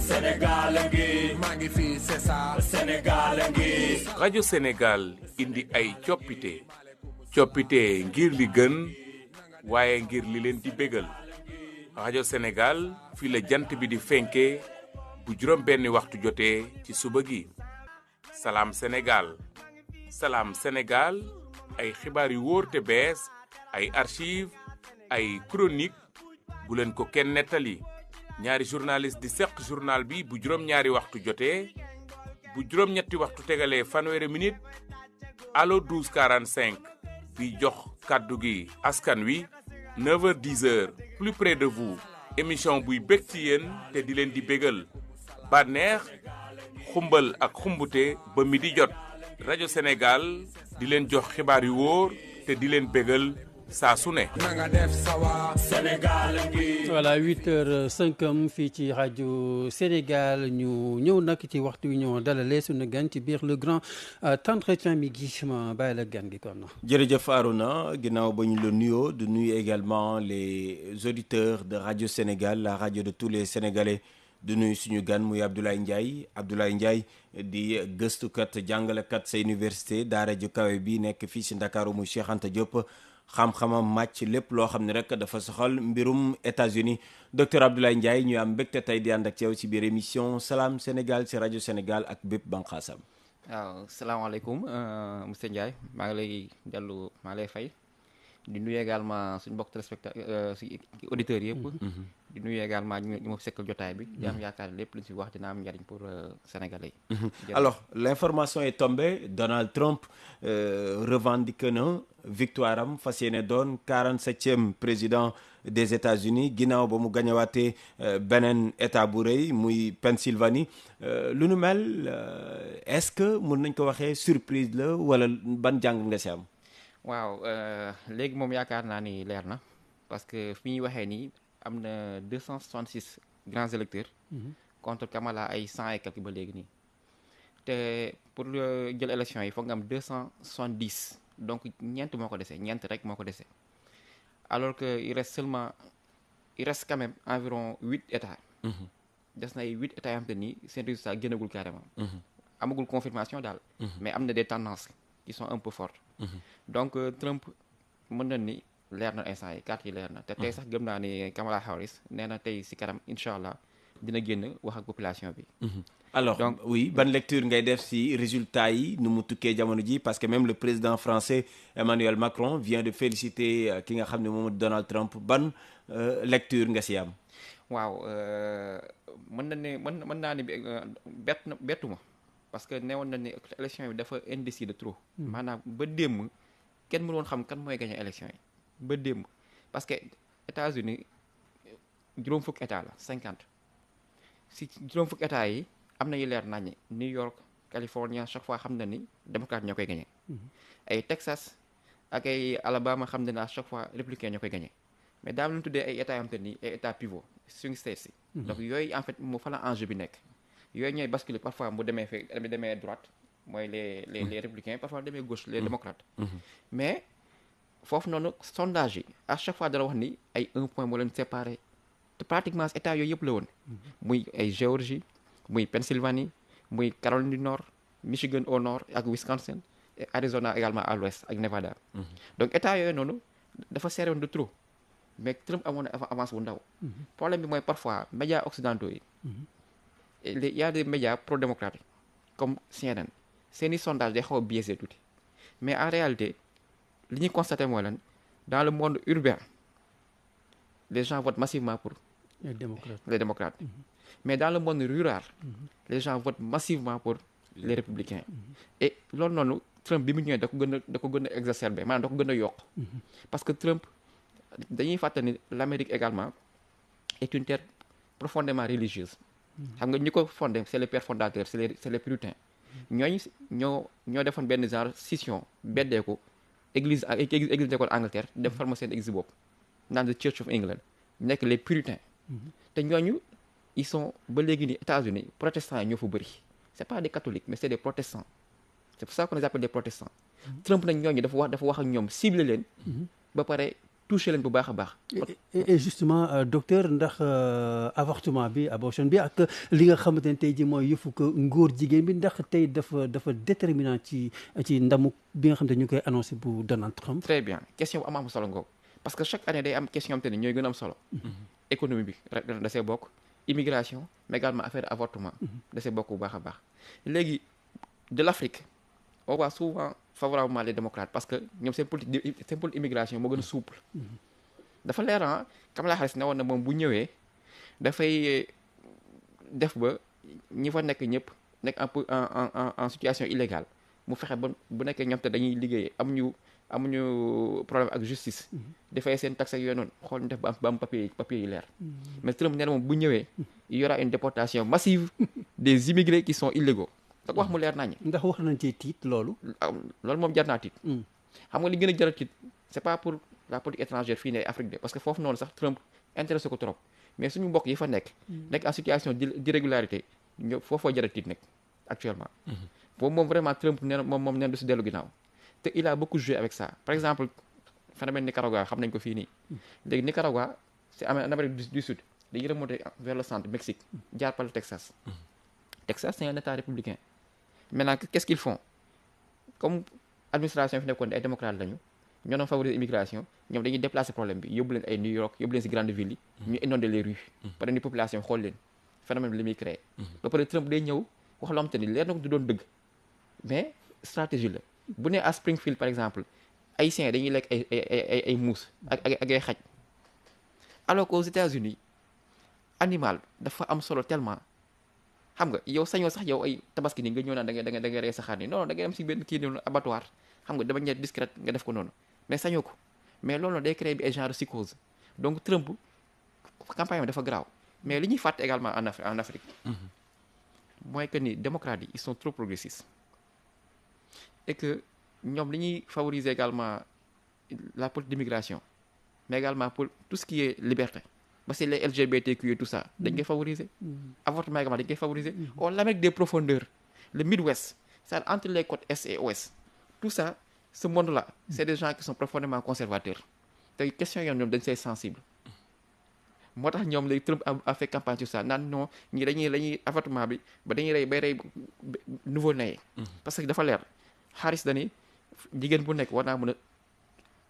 Sénégal ngi maa ngi fii c'est ça Sénégal ngi rajo Sénégal indi ay coppite ngir li gën waaye ngir li leen di bégal rajo Sénégal fii la jant bi di fenke bu juróom benni waxtu jotee ci suba gi salaam Sénégal ay xibaar yu wóor te bees ay archive ay chronique bu leen ko kenn nettali ñaari journaliste di seq journal bi bu juróom ñaari waxtu jotee bu juróom ñetti waxtu tegalee fanweeri minute allo 12:45 bi jox kàddu gi askan wi 9h-10h plus près de vous émission buy bég ci yéen te di leen di bégal bànneex xumbal ak xumbute ba mi di jot rajo Sénégal di leen jox xibaar yu wóor te di leen bégal saa su ne. nanga def sawa Sénégal ngi voilà 8h05 fii ci rajo Sénégal ñu ñëw nag ci waxtu wi ñoo dalalee suñu gan ci biir le grand entretien mi gi ma bàyyi la gan gi kon. jërëjëf Arouna ginnaaw ba ñu la nuyoo du nuyu également les auditeurs de radio Sénégal la radio de tous les Sénégalais du nuyu suñu gan muy Abdoulaye Ndiaye di gëstukat jàngalekat sa université daara ju kawe bi nekk fii si Ndakaaru muy Cheikh Anta Diop. xam-xamam màcc lépp loo xam ne rek dafa soxal mbirum États-Unis docteur Abdoulaye Ndiaye ñu am mbégte tey di ànd ak yow ci biir émission Salam Sénégal ci rajo Sénégal ak bépp banqaasam. waaw salaamaaleykum monsieur Ndiaye maa ngi lay fay di nuyu également suñu mbokk téléspectateurs si auditeurs yëpp. di nuyu également ñu ma sekkal jotaay bi. di am yaakaar lépp lu ñu si wax dina am njariñ pour Sénégalais yi. Alors l'information est tombée Donald Trump revendique na victoire am fas yéene doon 47e président des États-Unis ginnaaw ba mu gañewaatee beneen état bu rëy muy Pennsylvanie lu nu mel est-ce que mën nañ ko waxee surprise la wala ban jàng nga si am. waaw léegi moom yaakaar naa ni leer na parce que fi ñuy waxee nii am na 266 grands électeurs. contre Kamala ay 100 et quelques ba léegi nii. te pour jël élection yi foog nga am 270 donc ñeent rek moo ko dese alors que il reste quand même environ 8 états. des na ay 8 états yoo xam te ni seen résultat génnagul carrément. amagul confirmation daal. mais am na des tendances qui sont un peu fortes. donc Trump mën na ni leer na instant yi carte yi leer na te tey sax gëm naa ni Kamala Harris nee na tey si kanam incha allah dina génn wax ak population bi. alors donc oui ban lecture ngay def si résultat yi nu mu tukkee jamono ji parce que même le président français Emmanuel Macron vient de féliciter ki nga xam ne moom Donald Trump ban lecture nga si am. waaw mën naa ni bettu ma parce que newoon na ni élection bi dafa indécis de trop. maanaam ba démb kenn mënu woon xam kan mooy gagné élection yi ba démb parce que États-Unis juróom fukk état la 50 si juróom fukk état yi. am na yu leer naññi New York California chaque fois xam na ni démocrate ñoo koy gagné. ay Texas ak ay Alabama xam na ni à chaque fois républicain ñoo koy gagné mais daal lu ñu tuddee ay états yoo xam te ni ay état pivot swing states yi. donc yooyu en fait moo fa la enjeu bi nekk. yooyu ñooy basculer parfois mu demee droite mooy les républicains parfois demee gauche les démocrates. mais foofu noonu sondage yi à chaque fois dara wax ni ay 1 point moo leen séparé te pratiquement état yooyu yëpp la woon. muy ay Géorgie. muy Pennsylvanie muy Caroline du Nord Michigan au nord ak Wisconsin et Arizona également à l'ouest ak Nevada. donc état yooyu noonu dafa serré woon de trop mais Trump amoon na avance bu ndaw. problème bi mooy parfois médias occidentaux yi. il y a des médias pro-démocrates comme CNN seeni sondage day xaw a biaisé tuuti mais en réalité li ñuy constaté mooy lan dans le monde urbain les gens votent massivement pour les démocrates. Mais dans le monde rural, les gens votent massivement pour les républicains. Et loolu noonu Trump bi mu ñëwee da ko gën a exacerbé maanaam da ko gën a yokk. parce que Trump dañuy fàttali ni l'Amérique également est une terre profondément religieuse. xam nga ñi ko fondé c'est les pères fondateurs c'est les puritains. ñooñu ñoo defoon benn genre scission beddee ko église d'école Angleterre def former seen église bopp naan the Church of England nekk les puritains. te ñooñu ils sont ba léegi ni États-Unis protestants yi ñoo fa bëri c'est pas des catholiques mais c'est des protestants c'est pour ça qu'on les appelle des protestants. Trump nag ñooñu dafa wax ak ñoom ciblé leen. ba pare touché leen bu baax a baax. et justement docteur ndax avortement bi abortion bi ak li nga xamante ne tey jii mooy yëfu ko ngóor jigéen bi ndax tey dafa déterminant ci ndamu bi nga xamante ne ñu koy annoncé bu Donald Trump. très bien question bu am solo ngoogu parce que chaque année day am question te ne ñooy gën a am solo. économie bi da see bokk immigration mais également affaire avortement. da see bokk bu baax a baax léegi de l'Afrique on voit souvent favorablement les démocrates parce que ñoom seen politique immigration moo gën a souple. dafa leer Kamala Harris ne woon na moom bu ñëwee dafay def ba ñi fa nekk ñëpp nekk en situation illégale mu fexe ba bu nekkee ñoom te dañuy liggéey amuñu problème ak justice. dafay seen taxe ak yooyu noonu xool ñu def ba am papier yi leer. mais Trump nee na moom bu ñëwee il y aura une déportation massive des immigrés qui sont illégaux. da ko wax mu leer nañu. ndax wax nañ ci tiit loolu. loolu moom jar naa tiit. xam nga li gën a jar a tiit c'est pas pour la politique étrangère fii ne Afrique de parce que foofu noonu sax Trump intéressé ko trop mais suñu mbokk yi fa nekk en situation d'irrégularité ñoo foofoo jar a tiit nekk actuellement. boobu moom vraiment Trump nee na moom nee na du si dellu ginnaaw te il a beaucoup joué avec ça par exemple phénomène Nicaragua xam nañ ko fii nii léegi Nicaragua c'est en Amérique du Sud dañuy remonter vers le centre Mexique jaar par le Texas. Texas c'est un état républicain. Maintenant qu'est-ce qu'ils font comme administration fi nekkoon ay démocrate lañu ñoo doon favoriser immigration ñoom dañuy déplacer problème bi yóbbu leen ay New York yóbbu leen si grande ville yi ñu inonder les rues par une population xool leen phénomène bi li muy créé ba pare Trump day ñëw wax loo xam te ni leer na ko du doon dëgg mais stratégie la bu ne à Springfield par exemple haïtiens dañuy lekk ay muus ak ay xaj alors qu'aux États-Unis animal dafa am solo tellement xam nga yow sañoo sax yow ay tabaski ni nga ñëw naan da ngay rey sa xar ni non da ngay am si benn kii noonu abattoir xam nga de manière discrète nga def ko noonu mais sañoo ko mais loolu day créer bi ay genre de psychose donc Trump campagne bi dafa garaaw mais li ñuy fàtte également en Afrique mooy que ni démocrates yi ils sont trop progressistes et que ñoom li ñuy favoriser également la politique d'immigration mais également pour tout ce qui est liberté ba c'est les LGBTQ et tout ça dañ koy favoriser avortement également dañ koy favoriser or l'Amérique des profondeurs le Midwest c'est entre les côtes Est et Ouest tout ça ce monde là c'est des gens qui sont profondément conservateurs te question yoon ñoom dañ see sensible moo tax ñoom léegi Trump a fait campagne sur ça naan non ñi dañuy avortement bi ba dañuy rey nouveau-né parce que dafa leer Harris dani jigéen bu nekk war naa mën a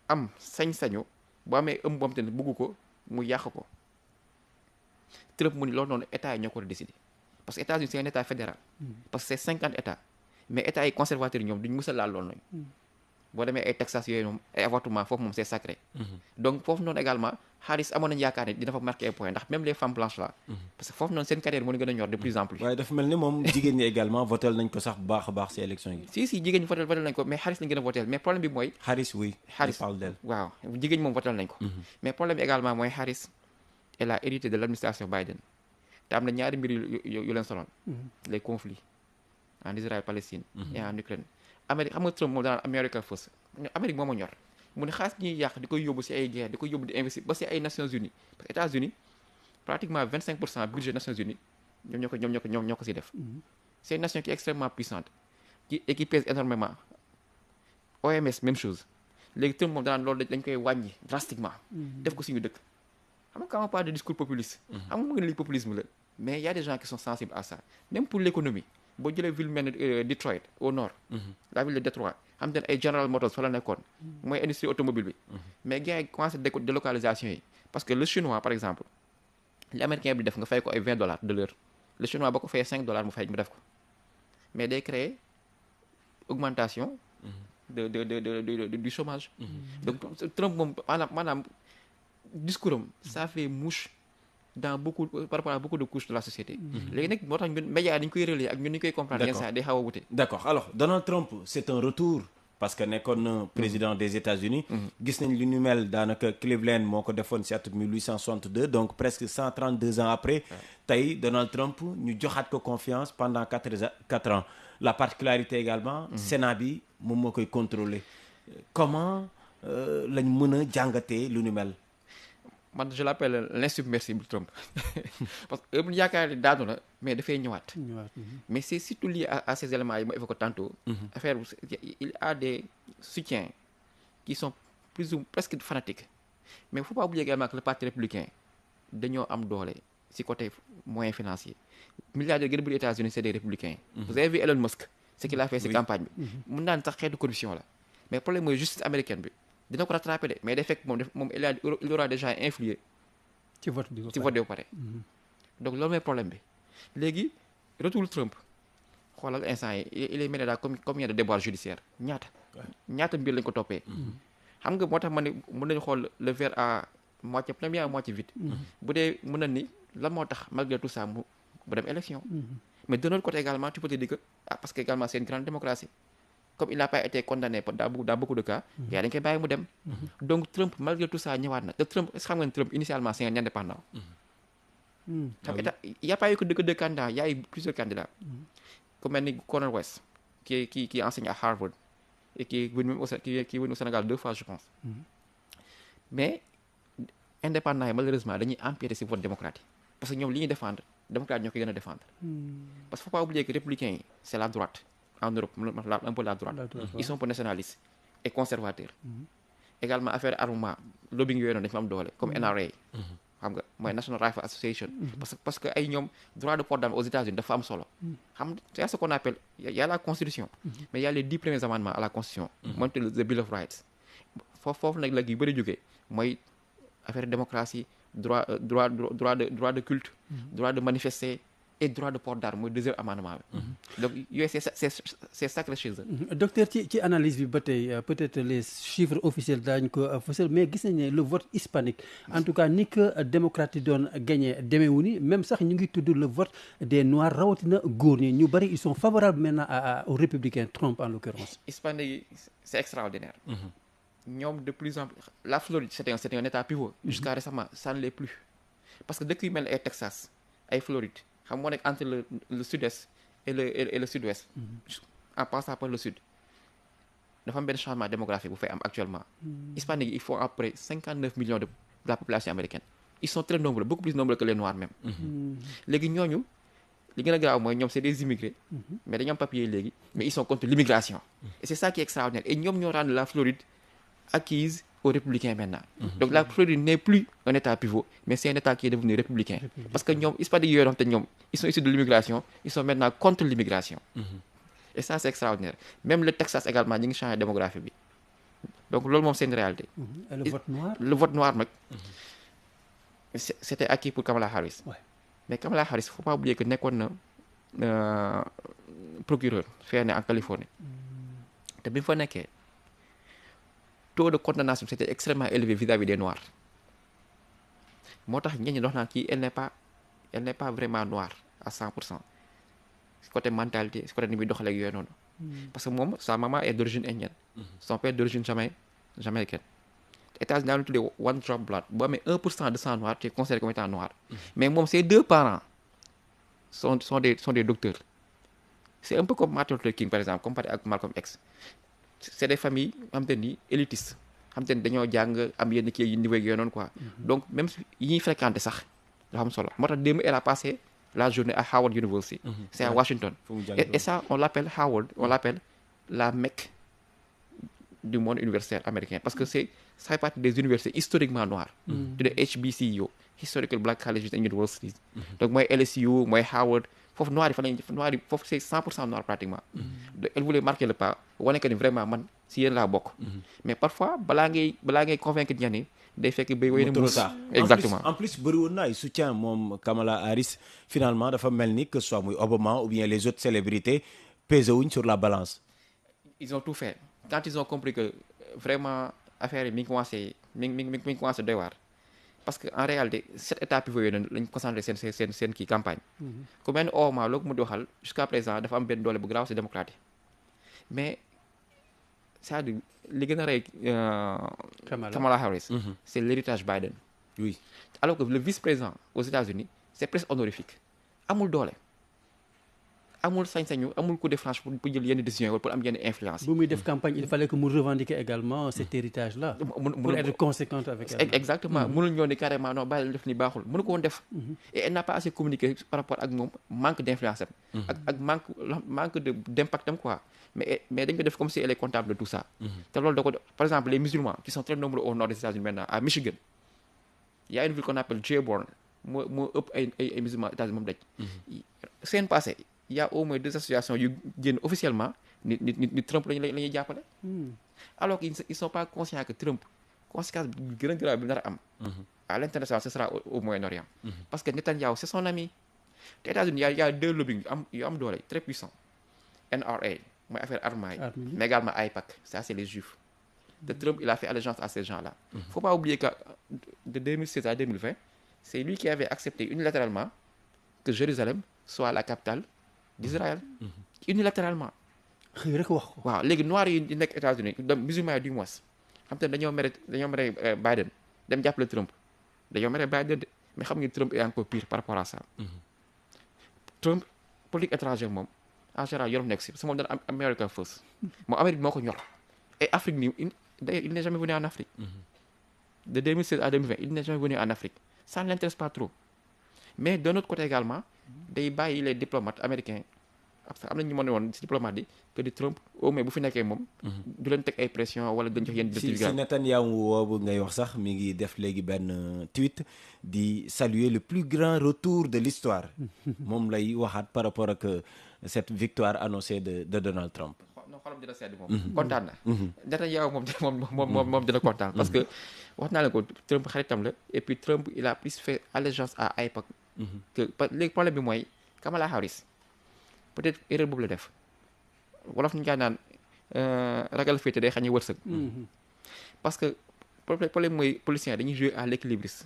am sañ-sañu boo amee ëmb boom te ne bugg ko mu yàq ko Trump mu ni loolu noonu état yi ñoo ko war a décider parce que États-Unis c'est un état fédéral parce que c'est 50 états mais états yi conservateurs yi ñoom duñ mës a laal loolu noonu boo demee ay Texas yooyu moom ay avortement foofu moom c'est sacré donc foofu noonu également Harris amoon nañu yaakaar ne dina fa marqué ay points ndax même les femmes blanches là parce que foofu noonu seen carrière moo ñu gën a ñor de plus en plus waaye dafa mel ni moom jigéen ñi également votel nañ ko sax bu baax a baax ci élection yi si jigéen ñi votel nañ ko mais Harris lañ gën a votel mais problème bi mooy Harris oui Harris parle d'elle waaw jigéen ñi moom votel nañ ko mais problème bi également mooy Harris elle a hérité de l'administration Biden te am na ñaari mbir yu leen soloon les conflits en Israël Palestine et en Ukraine Amérique xam nga Trump moom daan America first Amérique moo ma ñor mu ne xaalis ñuy yàq di koy yóbbu ci ay guerre di koy yóbbu di investir ba ci ay Nations Unies parce que États-Unis pratiquement 25% budget Nations Unies ñoom ñoo ko ci def c'est une nation qui est extrêmement puissante et qui pèse énormément OMS même chose léegi Trump moom daan loolu dañ koy wàññi drastiquement def ko suñu dëkk xam nga quand on parle de discours populiste xam nga mu ngi lii populisme la mais il y a des gens qui sont sensibles à ça même pour l'économie boo jëlee ville mel ni Detroit au nord la ville de Détroit xam te ne ay General Motors fa la nekkoon mooy industrie automobile bi mais gars yi commencé délocalisation yi parce que le chinois par exemple l'américain bi def nga fay ko ay $20 de l'heure le chinois ba ko fayee $5 mu def ko mais day créer augmentation du chômage donc Trump moom maanaam discours am ça fait mouche dans beaucoup par rapport à beaucoup de couches de la société léegi nag moo tax ñun médias dañ koy relayer ak ñun ni koy comprendre yenn saa day xaw a wute d'accord alors Donald Trump c'est un retour parce que nekkoon na président des États-Unis gis nañ lu ñu mel daanaka Cleveland moo ko defoon ci atum 1862 donc presque 132 ans après tey Donald Trump ñu joxaat ko confiance pendant 4 ans la particularité également Sénat bi moom moo koy contrôler comment lañ mën a jàngatee lu ñu mel man je l'appelle l'insubmersible Trump parce que ëpp yaakaar ni daanu na mais dafay ñëwaat mais c'est surtout lié à ces éléments yi ma évoqué tantôt affaire il a des soutiens qui sont plus ou presque fanatiques mais il faut pas oublier également que le parti républicain dañoo am doole ci côté moyen financier milliardaires gën a bëri États-Unis c'est des républicains. Vous avez vu Elon Musk ce qu'il a fait ci campagne bi. mun naa ne sax xeetu corruption la mais problème mooy justice américaine bi dina ko rattraper de mais day fekk moom il aura déjà influé ci vote bi ci vote bi ba pare. donc loolu mooy problème bi léegi retour Trump xoolal instant yi il est mêlé dans combien de déboires judiciaires ñaata mbir lañ ko toppee. xam nga moo tax ma ne mën nañu xool le verre à moitié plein bien à moitié vide. bu dee mën na ni lan moo tax malgré tout ça mu dem élection. mais de notre côté également tu peux te dire que parce que également c'est une grande démocratie comme il n'a pas été condamné dans beaucoup de cas. yaa dañ koy bàyyi mu dem. donc Trump malgré tout ça ñëwaat na te Trump est-ce que xam nga ne Trump initialement c'est un indépendant. xam nga il y a pas eu que deux candidats il y a eu plusieurs candidats. ku mel ni Cornel West qui enseigne à Harvard. et qui est venu au Sénégal 2 fois je pense. mais indépendants yi malheureusement dañuy empiéter ci vote démocratique parce que ñoom li ñuy défendre démocrate ñoo koy gën a défendre. parce que faut pas oublier que républicains yi c'est la droite en Europe un peu la droite. Ils sont peu nationalistes et conservateurs. également affaire armement lobbying yooyu noonu dañu fa am doole comme NRA. xam nga mooy National Rifle Association. parce que ay ñoom droit de port d'armes aux États-Unis dafa am solo. xam c'est ce qu'on appelle il y a la constitution. mais il y a les 10 premiers amendements à la constitution. mooy the Bill of Rights. foofu nag la yu bëri jógee mooy affaire démocratie droit de culte. droit de manifester et droit de port d'armes mooy deuxième amendement bi. donc yooyu c'est sacré chez eux. docteur ci analyse bi ba tey peut-être les chiffres officiels daañu ko fësal mais gis nañ ne le vote hispanique en tout cas ni que démocrate yi doon gagné demeewu ni même sax ñu ngi tudd le vote des noirs rawatina góor ñi ñu bari ils sont favorables maintenant aux républicains Trump en l'occurrence. hispanique yi c'est extraordinaire. ñoom de plus en plus la Floride c'était un état pivot. jusqu'à récemment ça ne l'est plus parce que dëkk yu mel ne ay Texas ay Floride xam moo nekk entre le sud-est et le sud-ouest. en passant par le sud dafa am benn changement démographique bu fay am actuellement. hispanique yi ils font à peu près 59 millions de la population américaine ils sont très nombreux beaucoup plus nombreux que les noirs même. léegi ñooñu li gën a grave mooy ñoom c'est des immigrés. mais dañu am papier léegi mais ils sont contre l'immigration. et c'est ça qui est extraordinaire et ñoom ñoo rendre la Floride acquise aux républicains maintenant. donc la Floride n'est plus un état pivot mais c'est un état qui est devenu républicain. parce que ñoom hispaniques yooyu xam te ñoom ils sont issus de l'immigration ils sont maintenant contre l'immigration. et ça c'est extraordinaire même le Texas également ñi ngi changé démographie bi donc loolu moom c'est une réalité. et le vote noir nag c'était acquis pour Kamala Harris. mais Kamala Harris faut pas oublier que nekkoon na procureur fee ne en Californie. te bi mu fa nekkee taux de condamnation c'était extrêmement élevé vis-à-vis des noirs moo tax ñenn ñi dox naan kii elle n'est pas vraiment noire à 100%. côté mentalité côté ni muy doxalee ak yooyu noonu. parce que moom sa maman est d'origine indienne. son père d'origine jamaïcaine. États-Unis dañu tuddee one drop blood boo amee 1% de sang noir tu es considéré comme étant noir. mais moom ses deux parents sont des docteurs. c'est un peu comme Martin Luther King par exemple comparé ak Malcolm X. c'est des familles xam te ni élitistes xam te ni dañoo jàng am yenn kii yi niveau yooyu noonu quoi. donc même yi ñuy fréquenter sax dafa am solo moo tax démb elle a passé la journée à Howard University. c'est à Washington. et ça on l'appelle Howard on l'appelle la Mecque du monde universitaire américain parce que ça fait partie des universités historiquement noires. de HBCU Historical Black Colleges and Universities. donc mooy LSU mooy Howard foofu noir yi foofu c'est 100% noir pratiquement. elle voulait marquer le pas wane que ni vraiment man si yéen laa bokk. mais parfois balaa ngay convaincre ñenn ñi day fekk bay wéy na muus exactement en plus bëri woon na ay soutien moom Kamala Harris finalement dafa mel ni que ce soit muy Obama ou bien les autres célébrités pesé wuñ sur la balance. ils ont tout fait quand ils ont compris que vraiment affaire yi mi ngi commencé doy waar parce que en réalité cet état pivot yooyu lañ concentré seen kii campagne. ku mel ni Obama loo ko mu di waxal jusqu'à présent dafa am benn doole bu grave c'est démocratique mais c'est-à-dire li gën a rey Kamala Harris. c'est l'héritage Biden. oui alors que le vice-président aux États-Unis c'est presque honorifique amul doole amul sañ-sañu amul coup de franche pour jël yenn décisions wala pour am yenn influence. bu muy def campagne il fallait que mu revendiquer également cet héritage là. pour être conséquente avec elle. exactement mënul ñoo ni carrément non bàyyi la def ni baaxul mënu ko woon def. et elle n'a pas assez communiqué par rapport ak moom manque d'influence am. ak manque d'impact am quoi. mais dañ ko def comme si elle est comptable de tout ça. te loolu da ko par exemple les musulmans qui sont très nombreux au nord des États-Unis maintenant à Michigan. Il y a une ville qu'on appelle Dearborn moo ëpp ay musulmans États-Unis moom daj. seen passé il y a au moins 2 associations yu génn officiellement ni Trump la ñuy jàppale. alors qu'ils sont pas conscients que Trump conséquence bi gën a grave bi nar a am. à l'international ce sera au Moyen-Orient. parce que Netanyahu c'est son ami. te États-Unis il y a 2 lobbying yu am doole très puissants. NRA mooy affaire armée mais également AIPAC ça c'est les juifs. de Trump il a fait allégeance à ces gens-là. faut pas oublier que de 2016 à 2020 c'est lui qui avait accepté unilatéralement que Jérusalem soit la capitale d'Israël. unilatéralement. xëy rek wax ko. waaw léegi noirs yi di nekk États-Unis donc musulmans yi du moins xam te ne dañoo mere Biden dem jàppale Trump dañoo mere Biden de mais xam nga Trump est encore pire par rapport à ça. Trump politique étrangère moom en général yorom nekk si parce que moom dana am America first moom Amérique moo ko ñor et Afrique nii d'ailleurs il n'est jamais venu en Afrique. de 2016 à 2020 il n'est jamais venu en Afrique ça ne l'intéresse pas trop mais d'un autre côté également day bàyyi les diplomates américains parce que am na ñu mën woon si diplomate yi que di Trump au moins bu fi nekkee moom. du leen teg ay pression wala dañ jox yenn. si Netanyahu woowu ngay wax sax mi ngi def léegi benn tweet di saluer le plus grand retour de l'histoire moom lay waxaat par rapport ak cette victoire annoncée de Donald Trump. non xolam dina sedd moom. kontaan na. Netanyahu moom dina kontaan. parce que wax naa leen ko Trump xaritam la et puis Trump il a plus fait allégeance à AIPAC. que léegi problème bi mooy Kamala Harris. peut-être erreur boobu la def wolof ñu naan ragal féete day xañe wërsëg. parce que problème mooy policiers dañuy jouer à l'équilibriste.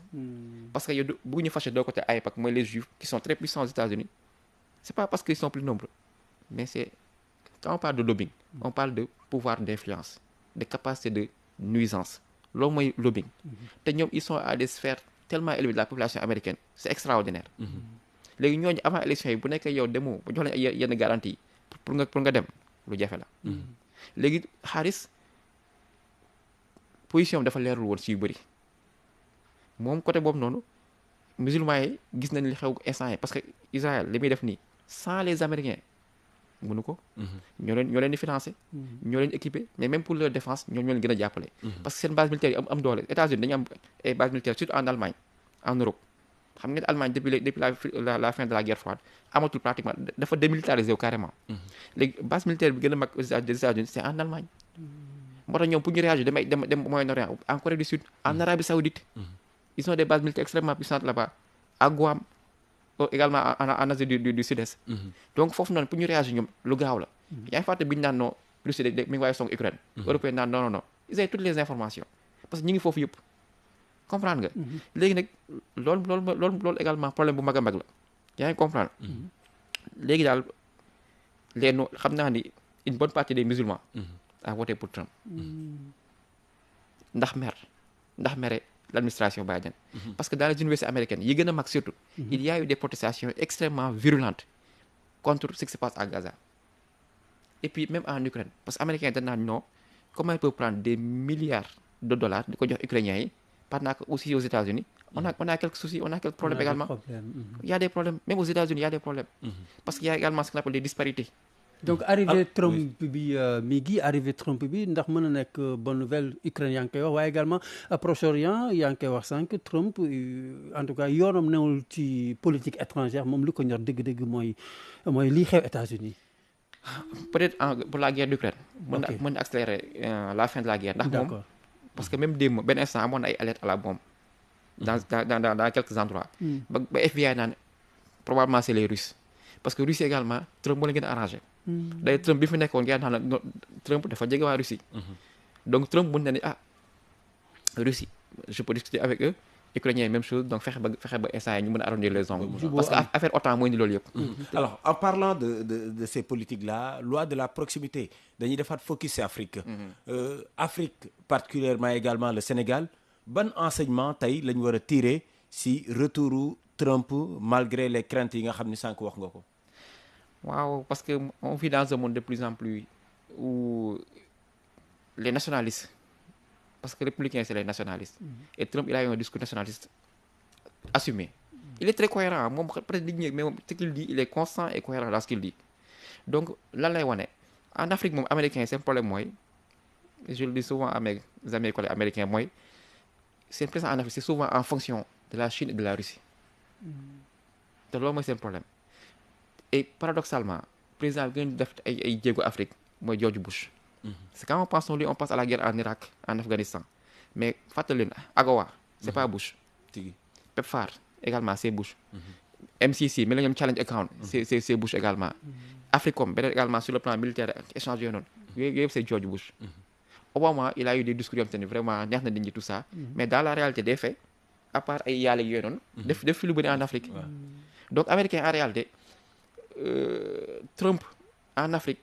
parce que yow bëgg ñu fâché doo côté AIPAC mooy les juifs qui sont très puissants aux États-Unis c'est pas parce qu'ils sont plus nombreux mais c'est quand on parle de lobbying on parle de pouvoir d'influence de capacité de nuisance loolu mooy lobbying. te ñoom ils sont à des sphères tellement élevées de la population américaine c'est extraordinaire. léegi ñooñu avant élection yi bu nekkee yow demoo ba jox leen yenn garantie yi pour nga dem lu jafe la. léegi Harris position dafa leerul woon si yu bëri moom côté boobu noonu musulmans yi gis nañ li xew instant yi parce que Israël li muy def nii sans les Américains mënu ko. ñoo leen di financer. ñoo leen équiper mais même pour leur défense ñoo leen gën a jàppale. parce que seen base militaire yi am doole États-Unis dañu am ay base militaire surtout en Allemagne en Europe. xam ngeen Allemagne depuis la fin de la guerre froide amatul pratiquement dafa démilitarisé wu carrément. léegi base militaire bi gën a mag des États-Unis c'est en Allemagne. moo tax ñoom pour ñu réagir dem Moyen-Orient en Corée du Sud en Arabie Saoudite. ils ont des bases militaires extrêmement puissantes là-bas à Guam également en Asie du Sud-Est. donc foofu noonu pour ñu réagir ñoom lu gaaw la. yaa ngi fàtte bi ñu naan non Russie mi ngi waaye song Ukraine. européen naan non ils ont toutes les informations parce que ñu ngi foofu yëpp. comprendre nga. léegi nag loolu également problème bu mag a mag la yaa ngi comprendre. léegi daal xam naa ni une bonne partie des musulmans. a voté pour Trump. ndax mere l'administration Biden. parce que dans les universités américaines yi gën a mag surtout. il y a eu des protestations extrêmement virulentes contre ce qui se passe à Gaza. et puis même en Ukraine parce que américains dañ naan non comment ils peuvent prendre des milliards de dollars di ko jox ukrainiens yi. pendant que aussi aux États-Unis on a quelques soucis on a quelques problèmes également. Il y a des problèmes même aux États-Unis il y a des problèmes. parce qu'il y a également ce qu'on appelle des disparités. donc arrivé Trump bi arrivé Trump bi ndax mën na nekk bonne nouvelle Ukraine yaa ngi koy wax waaye également Proche-Orient yaa ngi koy wax sànq Trump en tout cas yoonam newul ci politique étrangère moom li ko ñor dëgg-dëgg mooy lii xew États-Unis. peut-être pour la guerre d'Ukraine. mën na accélérer la fin de la guerre. ndax moom parce que même démb benn instant amoon na ay alerte à la bombe. dans quelques endroits. ba FBI naan probablement c'est les Russes. parce que Russie également Trump moo leen gën a arrangé. d'ailleurs Trump bi fi nekkoon ngeen naan la Trump dafa jege waa Russie. donc Trump mun na ni Russie je peux discuter avec eux Ukrainiens même chose donc fexe ba instant ñu mën a arrondir les angles. parce que affaire OTAN mooy ni loolu yëpp. alors en parlant de ces politiques là loi de la proximité dañuy defaat focus ci Afrique. Afrique particulièrement également le Sénégal ban enseignement tey la ñu war a tirer ci retouru Trump malgré les craintes yi nga xam ni sànq wax nga ko. waaw parce que on vit dans un monde de plus en plus où les nationalistes, parce que républicains c'est les nationalistes, et Trump il a eu un discours nationaliste assumé. Il est très cohérent moom peut-être mais moom ce qu'il dit il est constant et cohérent dans ce qu'il dit. Donc lan lay wane en Afrique moom américain seen problème mooy, je le dis souvent à mes amis collègues américains, mooy seen présence en Afrique c'est souvent en fonction de la Chine et de la Russie. te loolu mooy seen problème. Et paradoxalement président bi gën def ay jéego Afrique mooy George Bush. C'est quand on pense lui on pense à la guerre en Irak, en Afghanistan, mais fàttali leen AGOA c'est pas Bush. PEPFAR également c'est Bush. MCC Millennium Challenge Account c'est Bush également. Africom beneen également sur le plan militaire ak échange yooyu noonu yooyu yëpp c'est George Bush. Obama il a eu des discours yoo xam te ne vraiment neex na nit ñi tout ça, mais dans la réalité des faits à part ay yàlla yooyu noonu def fi lu bëri en Afrique. Donc américain en réalité Trump en Afrique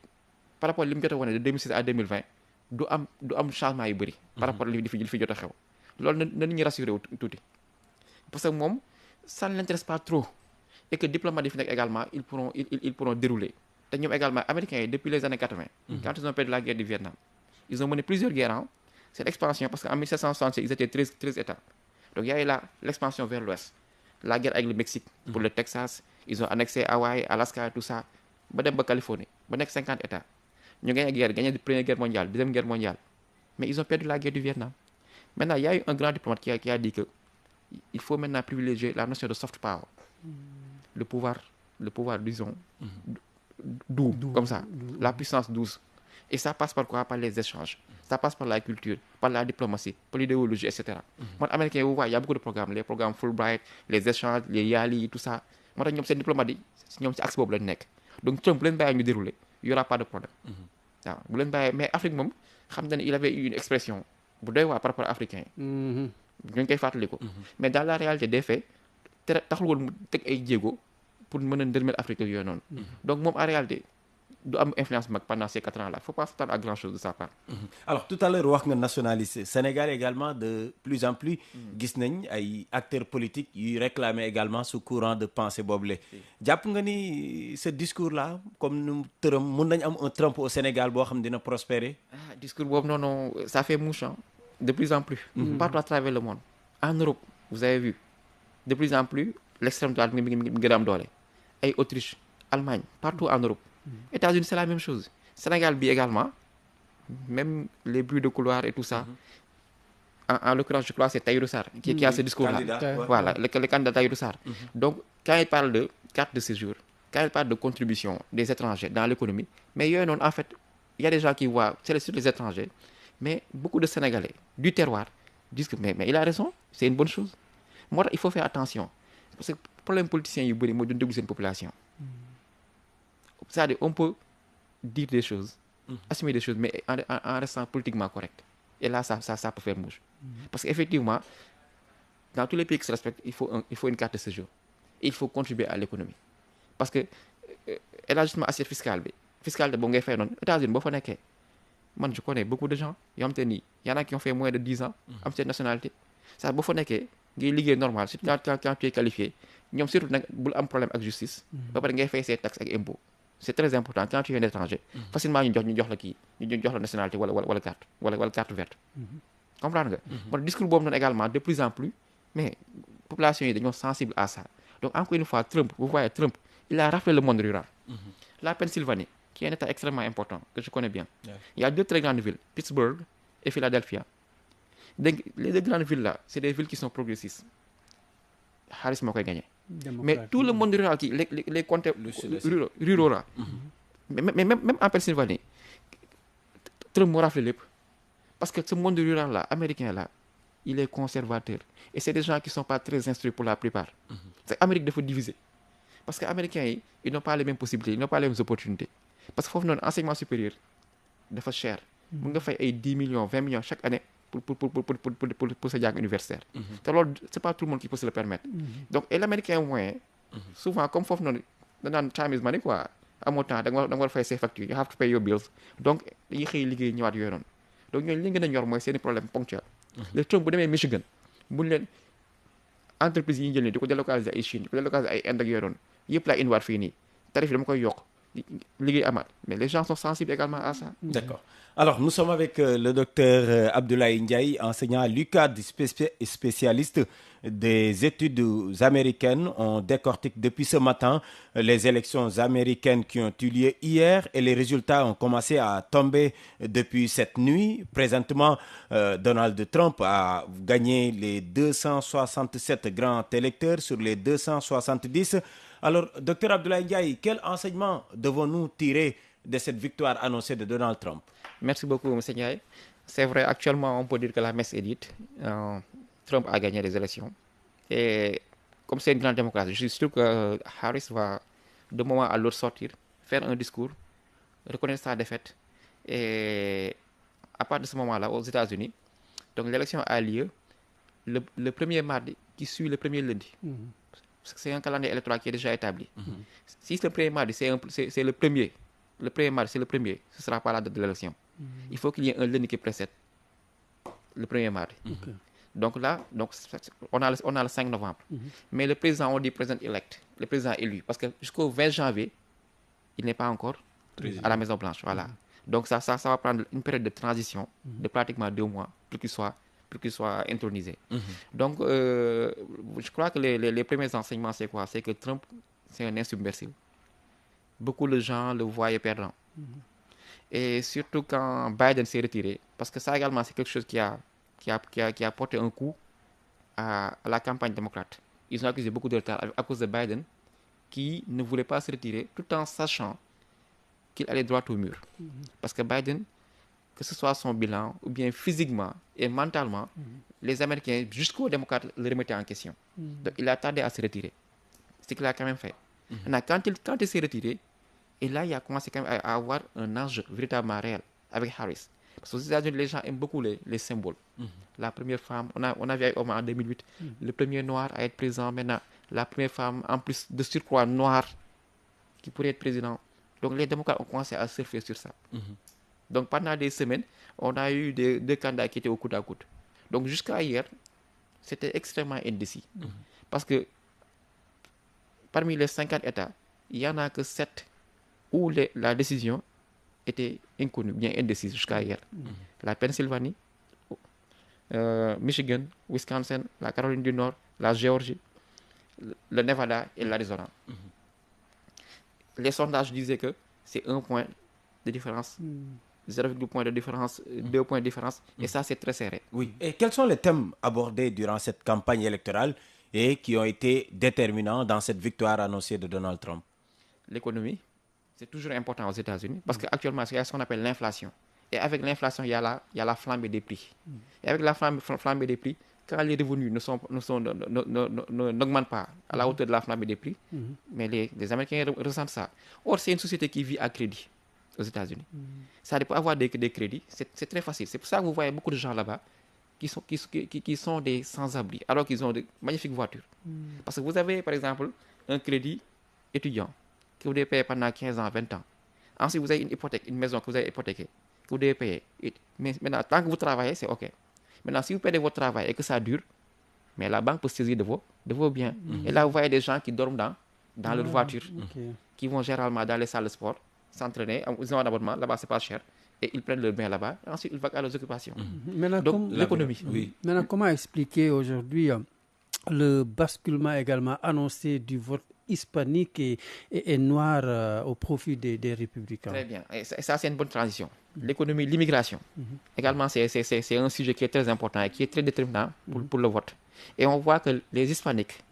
par rapport li mu jot a wane de 2006 à 2020 du am changement yu bëri par rapport li fi jot a xew. Loolu na nit ñi rassuré wu tuuti parce que moom ça ne l'intéresse pas trop et que diplomate yi fi nekk également ils pourront dérouler. te ñoom également américains yi depuis les années 80 quand ils ont perdu la guerre du Vietnam ils ont mené plusieurs guerres. C'est l'expansion parce qu'en 1766 ils étaient 13 États. Donc il y a eu l'expansion vers l'ouest, la guerre avec le Mexique pour le Texas, ils ont annexé Hawaï, Alaska, tout ça, ba dem ba Californie, ba nekk 50 États. Ñu gagné la première guerre mondiale, deuxième guerre mondiale, mais ils ont perdu la guerre du Vietnam. Maintenant, il y a eu un grand diplomate qui a dit que il faut maintenant privilégier la notion de soft power, le pouvoir disons doux, comme ça, la puissance douce. Et ça passe par quoi? Par les échanges. Ça passe par la culture, par la diplomatie, par l'idéologie, etc. Moi, américain, vous voyez, il y a beaucoup de programmes, les programmes Fulbright, les échanges, les YALI, tout ça. Moi, ñoom seen diplomatie, ñoom ci axe boobu lañ nekk. Donc Trump bu leen bàyyi ñu dérouler, il y aura pas de problème. waaw bu leen bàyyi mais Afrique moom xam na ne il avait eu une expression bu doy waar par rapport à africain yi. ñu ngi koy fàttaliku. Mais dans la réalité des faits taxul woon mu teg ay jéego pour mën a ndërmel Afrique yooyu noonu. Donc moom en réalité du am influence mag pendant ces 4 ans là faut pas s'attendre à grand chose de sa part. Alors tout à l'heure wax nga nationaliste Sénégal également de plus en plus gis nañ ay acteurs politiques yuy réclamer également ce courant de pensée boobule. jàpp nga ni ce discours là comme nu tëram mun nañ am un Trump au Sénégal boo xam dina prospérer. Discours boobu non ça fait mouche de plus en plus. Partout à travers le monde. En Europe vous avez vu de plus en plus l'extrême droite mi ngi gën a am doole ay Autriche Allemagne partout en Europe. États-Unis c'est la même chose. Sénégal bi également même les bruits de couloir et tout ça. En l'occurrence je crois c'est Tahirou Sarr qui a ce discours là. Voilà le candidat Tahirou Sarr. Donc quand il parle de carte de séjour, quand il parle de contribution des étrangers dans l'économie, mais yooyu noonu en fait il y a des gens qui voient c'est sur les étrangers, mais beaucoup de Sénégalais du terroir disent que mais il a raison, c'est une bonne chose. Moo tax il faut faire attention parce que problème politicien yu bëri mooy duñ déglu seen population. C'est-à-dire on peut dire des choses, assumer des choses, mais en restant politiquement correct. Et là, ça peut faire mouche. Parce qu'effectivement, dans tous les pays qui se respectent, il faut une carte de séjour. Et il faut contribuer à l'économie. Parce que l'élargissement assiette fiscale de bon fait non, États-Unis, boo fa nekkee, man je connais beaucoup de gens yoo xam te ni y en a qui ont fait moins de 10 ans, am cette nationalité. Ça boo fa nekkee ngay liggéey normal, surtout quand tu es qualifié, ñoom surtout nag bul am problème ak justice. Ba pare ngay fay ses taxes ak impôts. C'est très important quand tu es un étranger. Facilement ñu jox la kii ñu jox la nationalité wala carte verte. Comprendre nga. Bon discours boobu noonu également de plus en plus mais population yi dañoo sensible à ça. Donc encore une fois Trump vous voyez Trump il a raflé le monde rural. La Pennsylvanie qui est un état extrêmement important que je connais bien. Il y a 2 très grandes villes Pittsburgh et Philadelphia. Donc les 2 grandes villes là c'est des villes qui sont progressistes. Harris moo koy gagné. Mais tout le monde rural qui les comtés ruraux là. Mais même en Pennsylvanie Trump moo raflé lépp parce que ce monde rural là américain là il est conservateur et c'est des gens qui sont pas très instruits pour la plupart. C'est Amérique dafa diviser parce que américains yi ils n'ont pas les mêmes possibilités ils n'ont pas les mêmes opportunités parce que foofu noonu enseignement supérieur dafa cher. Mun nga fay ay 10 millions 20 millions chaque année pour sa jàng universitaire. te loolu c'est pas tout le monde qui peut se le permettre. Donc et l'américain moyen souvent comme foofu noonu danaan time is money quoi amoo temps da nga war fay ses factures you have to pay your bills donc dañuy xëy liggéey ñëwaat yooyu noonu donc ñooñu li gën a ñor mooy seeni problème ponctuel. Le Trump bu demee Michigan buñ leen entreprise yi ñu jël nii di ko délocaliser ay Chine di ko délocaliser ay Inde ak yooyu noonu yëpp laa indiwaat fii nii tarif yi dama koy yokk liggéey amaat mais les gens sont sensibles également à ça. D'accord. Alors, nous sommes avec le docteur Abdoulaye Ndiaye, enseignant à l'UCAD, spécialiste des études américaines. On décortique depuis ce matin les élections américaines qui ont eu lieu hier et les résultats ont commencé à tomber depuis cette nuit. Présentement, Donald Trump a gagné les 267 grands électeurs sur les 270. Alors, docteur Abdoulaye Ndiaye, quel enseignement devons-nous tirer de cette victoire annoncée de Donald Trump? Merci beaucoup, M. Ndiaye. C'est vrai, actuellement, on peut dire que la messe est dite. Trump a gagné les élections. Et comme c'est une grande démocratie, je suis sûr que Harris va, de moment à l'autre, sortir, faire un discours, reconnaître sa défaite. Et à partir de ce moment-là, aux États-Unis, donc l'élection a lieu le premier mardi qui suit le premier lundi. Parce que c'est un calendrier électoral qui est déjà établi. Si le premier mardi, c'est le premier. Le premier mardi, c'est le premier. Ce ne sera pas la date de l'élection. Il faut qu'il y ait un lundi qui précède le premier mardi. Donc là, on a le 5 novembre. Mais le président, on dit président-elect, le président élu. Parce que jusqu'au 20 janvier, il n'est pas encore à la Maison-Blanche. Voilà. Donc ça va prendre une période de transition de pratiquement 2 mois pour qu'il soit intronisé. Donc, je crois que les premiers enseignements, c'est quoi? C'est que Trump, c'est un insubmersible. Beaucoup de gens le voyaient perdant. Et surtout quand Biden s'est retiré, parce que ça également, c'est quelque chose qui a porté un coup à la campagne démocrate. Ils ont accusé beaucoup de retard à cause de Biden, qui ne voulait pas se retirer, tout en sachant qu'il allait droit au mur. Parce que Biden, que ce soit son bilan, ou bien physiquement et mentalement, les Américains, jusqu'aux démocrates, le remettaient en question. Donc il a tardé à se retirer. C'est ce qu'il a quand même fait. Maintenant, quand il s'est retiré, et là, il a commencé quand même à avoir un enjeu véritablement réel avec Harris. Parce qu'aux États-Unis, les gens aiment beaucoup les symboles. La première femme, on a vu en 2008, le premier noir à être président. Maintenant, la première femme, en plus de surcroît noire, qui pourrait être président. Donc les démocrates ont commencé à surfer sur ça. Donc pendant des semaines, on a eu deux candidats qui étaient au coude à coude. Donc jusqu'à hier, c'était extrêmement indécis. Parce que parmi les 50 États, il n'y en a que 7 où la décision était inconnue, bien indécise jusqu'à hier. La Pennsylvanie, Michigan, Wisconsin, la Caroline du Nord, la Géorgie, le Nevada et l'Arizona. Les sondages disaient que c'est 1 point de différence, 0,2 point de différence, 2 points de différence, et ça c'est très serré. Oui. Et quels sont les thèmes abordés durant cette campagne électorale et qui ont été déterminants dans cette victoire annoncée de Donald Trump? L'économie, c'est toujours important aux États-Unis parce qu'actuellement, il y a ce qu'on appelle l'inflation. Et avec l'inflation, il y a la flambée des prix. Et avec la flambée des prix, quand les revenus n'augmentent pas à la hauteur de la flambée des prix, mais les Américains ressentent ça. Or, c'est une société qui vit à crédit aux États-Unis. Ça peut avoir des crédits, c'est très facile. C'est pour ça que vous voyez beaucoup de gens là-bas qui sont des sans-abri, alors qu'ils ont de magnifiques voitures. Parce que vous avez, par exemple, un crédit étudiant que vous devez payer pendant 15 ans, 20 ans. Ensuite, vous avez une hypothèque, une maison que vous avez hypothéquée, que vous devez payer. Mais maintenant, tant que vous travaillez, c'est OK. Maintenant, si vous payez votre travail et que ça dure, mais la banque peut se saisir de vos biens. Et là, vous voyez des gens qui dorment dans leur voiture, qui vont généralement dans les salles de sport, s'entraîner. Ils ont un abonnement, là-bas, c'est pas cher. Et ils prennent leur bien là-bas. Et ensuite, ils vont à leurs occupations. Donc, l'économie. Maintenant, comment expliquer aujourd'hui le basculement également annoncé du vote hispanique et noir au profit des républicains? Très bien. Et ça, c'est une bonne transition. L'économie, l'immigration. Également, c'est un sujet qui est très important et qui est très déterminant pour le vote. Et on voit que les hispaniques,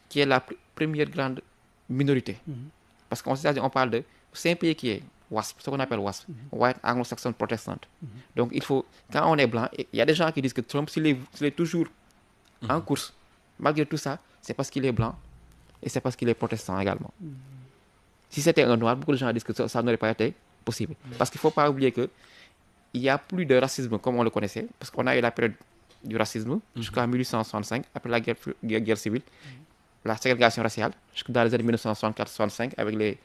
qui est la première grande minorité, parce qu'en États-Unis, on parle de... C'est un pays qui est WASP, ce qu'on appelle WASP, White Anglo-Saxon Protestant. Donc, quand on est blanc, il y a des gens qui disent que Trump, s'il est toujours en course, malgré tout ça, c'est parce qu'il est blanc et c'est parce qu'il est protestant également. Si c'était un noir, beaucoup de gens disent que ça n'aurait pas été possible. Parce qu'il ne faut pas oublier qu'il n'y a plus de racisme comme on le connaissait, parce qu'on a eu la période du racisme jusqu'en 1865, après la guerre civile, la ségrégation raciale, jusqu'à les années 1964-65, avec les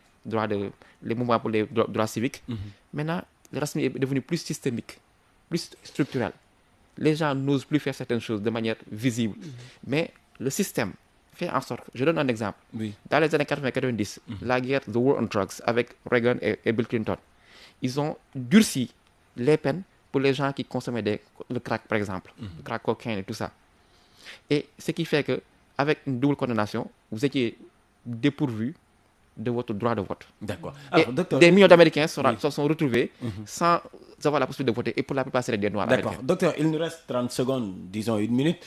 mouvements pour les droits civiques. Maintenant, le racisme est devenu plus systémique, plus structurel. Les gens n'osent plus faire certaines choses de manière visible. Mais le système fait en sorte, je donne un exemple. Oui. Dans les années 80-90, la guerre, the war on drugs, avec Reagan et Bill Clinton, ils ont durci les peines pour les gens qui consommaient le crack, par exemple, le crack cocaine et tout ça. Et ce qui fait que, avec une double condamnation, vous étiez dépourvu de votre droit de vote. D'accord. Et Alors, docteur, des millions d'Américains se Oui. sont retrouvés sans avoir la possibilité de voter. Et pour la plupart, c'est des Noirs d'accord. américains. Docteur, il nous reste 30 secondes, disons une minute.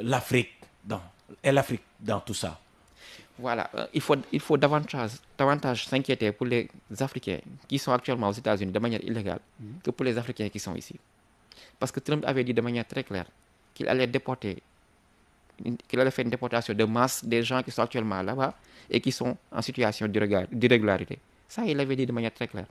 L'Afrique dans tout ça. Voilà, il faut davantage s'inquiéter pour les Africains qui sont actuellement aux États-Unis de manière illégale que pour les Africains qui sont ici. Parce que Trump avait dit de manière très claire qu'il allait faire une déportation de masse des gens qui sont actuellement là-bas et qui sont en situation d'irrégularité. Ça, il l'avait dit de manière très claire.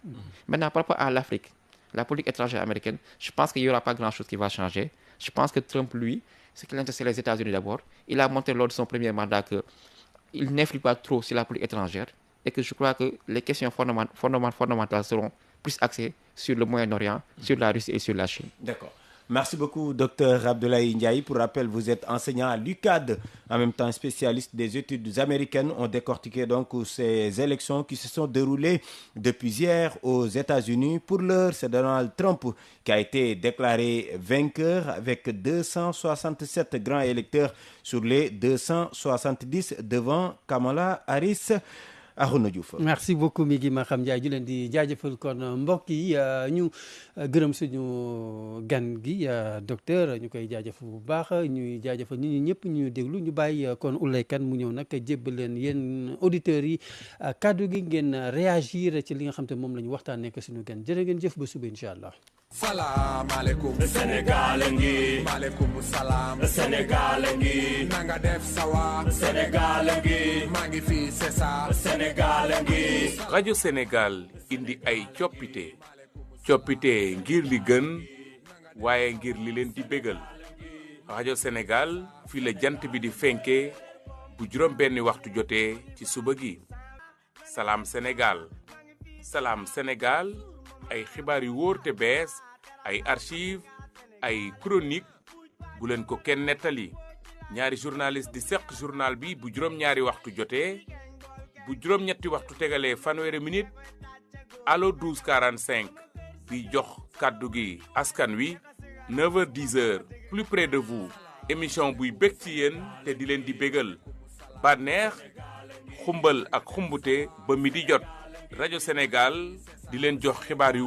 Maintenant, par rapport à l'Afrique, la politique étrangère américaine, je pense qu'il n'y aura pas grand-chose qui va changer. Je pense que Trump, lui, ce qu'il intéresse, c'est les États-Unis d'abord. Il a montré lors de son premier mandat qu'il n'influe pas trop sur la politique étrangère et que je crois que les questions fondamentales seront plus axées sur le Moyen-Orient, sur la Russie et sur la Chine. D'accord. Merci beaucoup, docteur Abdoulaye Ndiaye. Pour rappel, vous êtes enseignant à l'UCAD, en même temps spécialiste des études américaines. On décortiquait donc ces élections qui se sont déroulées depuis hier aux États-Unis. Pour l'heure, c'est Donald Trump qui a été déclaré vainqueur avec 267 grands électeurs sur les 270 devant Kamala Harris. Arouna Diouf. merci beaucoup Migui Maham Ndiaye ñu leen di jaajëfal kon mbokk yi ñu gërëm suñu gan gi docteur ñu koy jaajëfal bu baax ñuy jaajëfal ñi ñëpp ñu déglu ñu bàyyi kon Ouleye Kane mu ñëw nag jébbal leen yéen auditeurs yi kàddu gi ngeen réagir ci li nga xam te moom la ñu waxtaanee ak suñu gan jërë ngeen jëf ba suba incha allah. salaamaaleykum Sénégal ngi maaleykum salaam Sénégal ngi nanga def sawa Sénégal ngi maa ngi fi c'est ça Sénégal ngi rajo Sénégal indi ay coppite ngir li gën waaye ngir li leen di bégal rajo Sénégal fii la jant bi di fenke bu juróom benni waxtu jotee ci suba gi salaam Sénégal ay xibaar yu wóor te bees ay archive ay chronique bu leen ko kenn nettali ñaari journaliste di seq journal bi bu juróom-ñaari waxtu jotee bu juróom-ñetti waxtu tegalee fanweeri minute allo 12:45 bi jox kàddu gi askan wi 9h-10h plus près de vous émission buy bég ci yéen te di leen di bégal bànneex xumbal ak xumbute ba mi di jot rajo Sénégal di leen jox xibaar yu